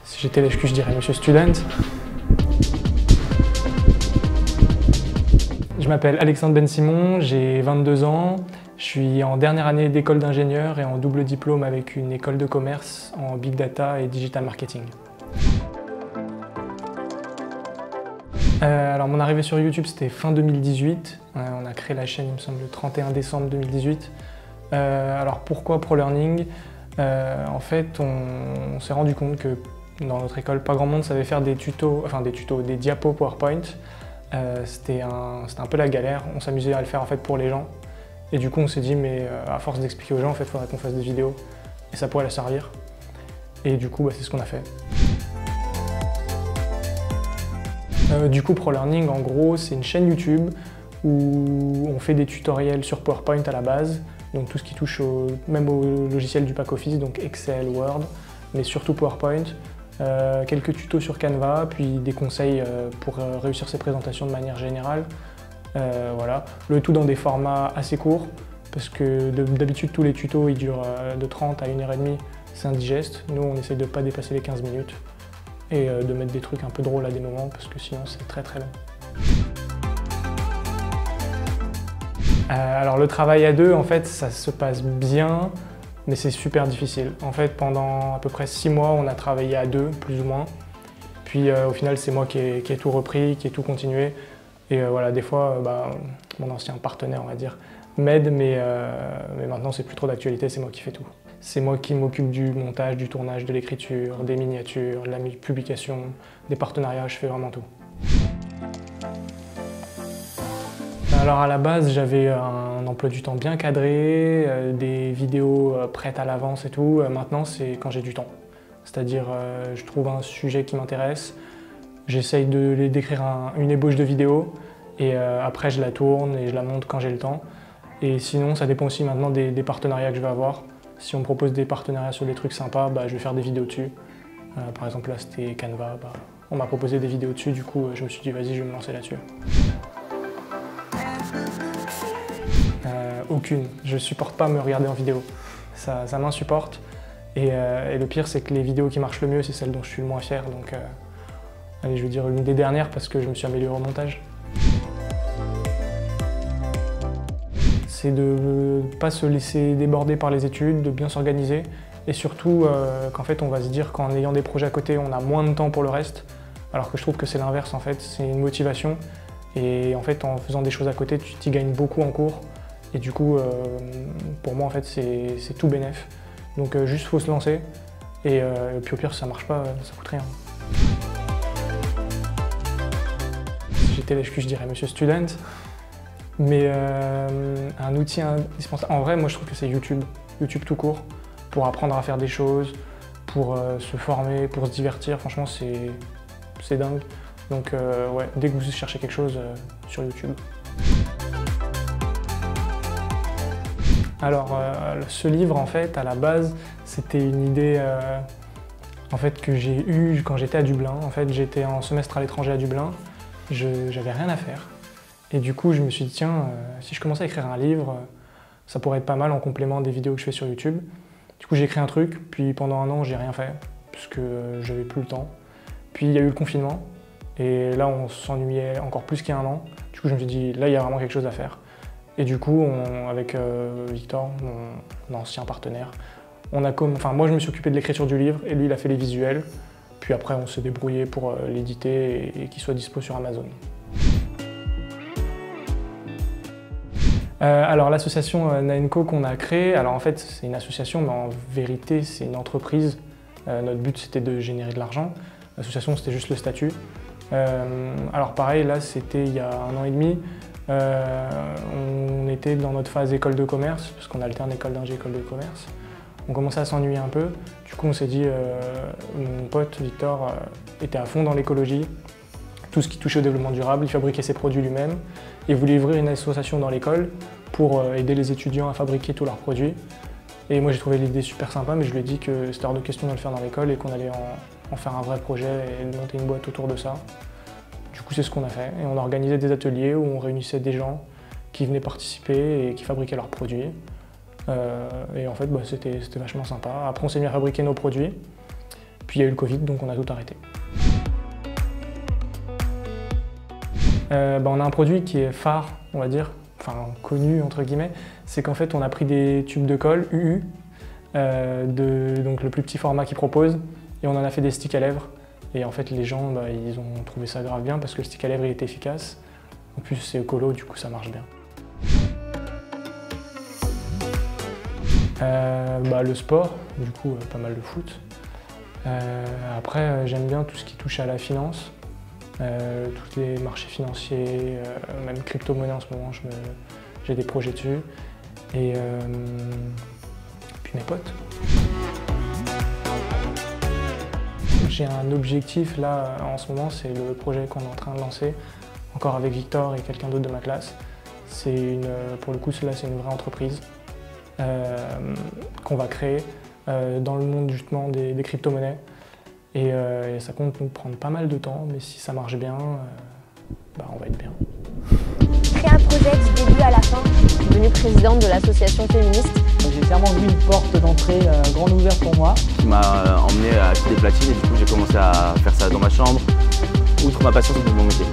Si j'étais l'HQ, je dirais Monsieur Student. Je m'appelle Alexandre Ben-Simon, j'ai 22 ans. Je suis en dernière année d'école d'ingénieur et en double diplôme avec une école de commerce en Big Data et Digital Marketing. Alors mon arrivée sur YouTube, c'était fin 2018. On a créé la chaîne, il me semble, le 31 décembre 2018. Alors pourquoi ProLearning? En fait, on s'est rendu compte que dans notre école, pas grand monde savait faire des tutos, des diapos PowerPoint. C'était un peu la galère. On s'amusait à le faire en fait pour les gens. Et du coup, on s'est dit, mais à force d'expliquer aux gens, en fait, il faudrait qu'on fasse des vidéos. Et ça pourrait leur servir. Et du coup, c'est ce qu'on a fait. Du coup, ProLearning, en gros, c'est une chaîne YouTube où on fait des tutoriels sur PowerPoint à la base. Donc tout ce qui touche même au logiciel du pack office, donc Excel, Word, mais surtout PowerPoint. Quelques tutos sur Canva, puis des conseils pour réussir ses présentations de manière générale. Voilà. Le tout dans des formats assez courts, parce que d'habitude tous les tutos ils durent de 30 à 1h30, c'est indigeste. Nous on essaie de ne pas dépasser les 15 minutes et de mettre des trucs un peu drôles à des moments, parce que sinon c'est très très long. Alors le travail à deux, en fait, ça se passe bien, mais c'est super difficile. En fait, pendant à peu près 6 mois, on a travaillé à deux, plus ou moins. Puis au final, c'est moi qui ai tout repris, qui ai tout continué. Et voilà, des fois, mon ancien partenaire, on va dire, m'aide, mais maintenant, c'est plus trop d'actualité, c'est moi qui fais tout. C'est moi qui m'occupe du montage, du tournage, de l'écriture, des miniatures, de la publication, des partenariats, je fais vraiment tout. Alors à la base, j'avais un emploi du temps bien cadré, des vidéos prêtes à l'avance et tout. Maintenant, c'est quand j'ai du temps. C'est-à-dire, je trouve un sujet qui m'intéresse, j'essaye d'écrire une ébauche de vidéo et après je la tourne et je la monte quand j'ai le temps. Et sinon, ça dépend aussi maintenant des partenariats que je vais avoir. Si on me propose des partenariats sur des trucs sympas, je vais faire des vidéos dessus. Par exemple, là, c'était Canva. On m'a proposé des vidéos dessus, du coup, je me suis dit, vas-y, je vais me lancer là-dessus. Aucune. Je supporte pas me regarder en vidéo. Ça m'insupporte. Et le pire, c'est que les vidéos qui marchent le mieux, c'est celles dont je suis le moins fier. Donc, allez, je vais dire une des dernières parce que je me suis amélioré au montage. C'est de ne pas se laisser déborder par les études, de bien s'organiser. Et surtout, qu'en fait, on va se dire qu'en ayant des projets à côté, on a moins de temps pour le reste. Alors que je trouve que c'est l'inverse, en fait. C'est une motivation. Et en fait, en faisant des choses à côté, tu t'y gagnes beaucoup en cours. Et du coup, pour moi, en fait, c'est tout bénef. Donc juste, faut se lancer. Et puis au pire, si ça marche pas, ça coûte rien. Si j'étais l'HQ, je dirais Monsieur Student. Mais un outil indispensable. En vrai, moi, je trouve que c'est YouTube. YouTube tout court. Pour apprendre à faire des choses, pour se former, pour se divertir. Franchement, c'est dingue. Donc ouais, dès que vous cherchez quelque chose, sur YouTube. Alors, ce livre, en fait, à la base, c'était une idée en fait, que j'ai eue quand j'étais à Dublin. En fait, j'étais en semestre à l'étranger à Dublin, j'avais rien à faire. Et du coup, je me suis dit, tiens, si je commençais à écrire un livre, ça pourrait être pas mal en complément des vidéos que je fais sur YouTube. Du coup, j'ai écrit un truc, puis pendant un an, j'ai rien fait, puisque j'avais plus le temps. Puis il y a eu le confinement, et là, on s'ennuyait encore plus qu'il y a un an. Du coup, je me suis dit, là, il y a vraiment quelque chose à faire. Et du coup, avec Victor, mon ancien partenaire, moi je me suis occupé de l'écriture du livre et lui il a fait les visuels. Puis après on s'est débrouillé pour l'éditer et qu'il soit dispo sur Amazon. Alors l'association Naenco qu'on a créée, alors en fait c'est une association mais en vérité c'est une entreprise. Notre but c'était de générer de l'argent. L'association c'était juste le statut. Alors pareil là c'était il y a 1 an et demi. On était dans notre phase école de commerce, parce qu'on alterne école d'ingé, école de commerce. On commençait à s'ennuyer un peu. Du coup, on s'est dit, mon pote Victor était à fond dans l'écologie, tout ce qui touchait au développement durable, il fabriquait ses produits lui-même et voulait ouvrir une association dans l'école pour aider les étudiants à fabriquer tous leurs produits. Et moi, j'ai trouvé l'idée super sympa, mais je lui ai dit que c'était hors de question de le faire dans l'école et qu'on allait en faire un vrai projet et monter une boîte autour de ça. Du coup, c'est ce qu'on a fait. Et on a organisé des ateliers où on réunissait des gens qui venaient participer et qui fabriquaient leurs produits. Et en fait, c'était vachement sympa. Après, on s'est mis à fabriquer nos produits. Puis il y a eu le Covid, donc on a tout arrêté. On a un produit qui est phare, on va dire, enfin connu entre guillemets, c'est qu'en fait on a pris des tubes de colle UU, donc le plus petit format qu'ils proposent, et on en a fait des sticks à lèvres. Et en fait les gens ils ont trouvé ça grave bien parce que le stick à lèvres il est efficace. En plus c'est écolo, du coup ça marche bien. Le sport, du coup pas mal de foot. Après j'aime bien tout ce qui touche à la finance. Tous les marchés financiers, même crypto-monnaie en ce moment, j'ai des projets dessus. Et puis mes potes. J'ai un objectif là en ce moment, c'est le projet qu'on est en train de lancer, encore avec Victor et quelqu'un d'autre de ma classe. Pour le coup, là c'est une vraie entreprise qu'on va créer dans le monde justement des crypto-monnaies. Et ça compte nous prendre pas mal de temps, mais si ça marche bien, on va être bien. Créer un projet du début à la fin, devenue présidente de l'association féministe. J'ai clairement vu une porte d'entrée grande ouverte pour moi. Qui m'a emmené à acheter des platines et du coup j'ai commencé à faire ça dans ma chambre, outre ma passion pour mon métier.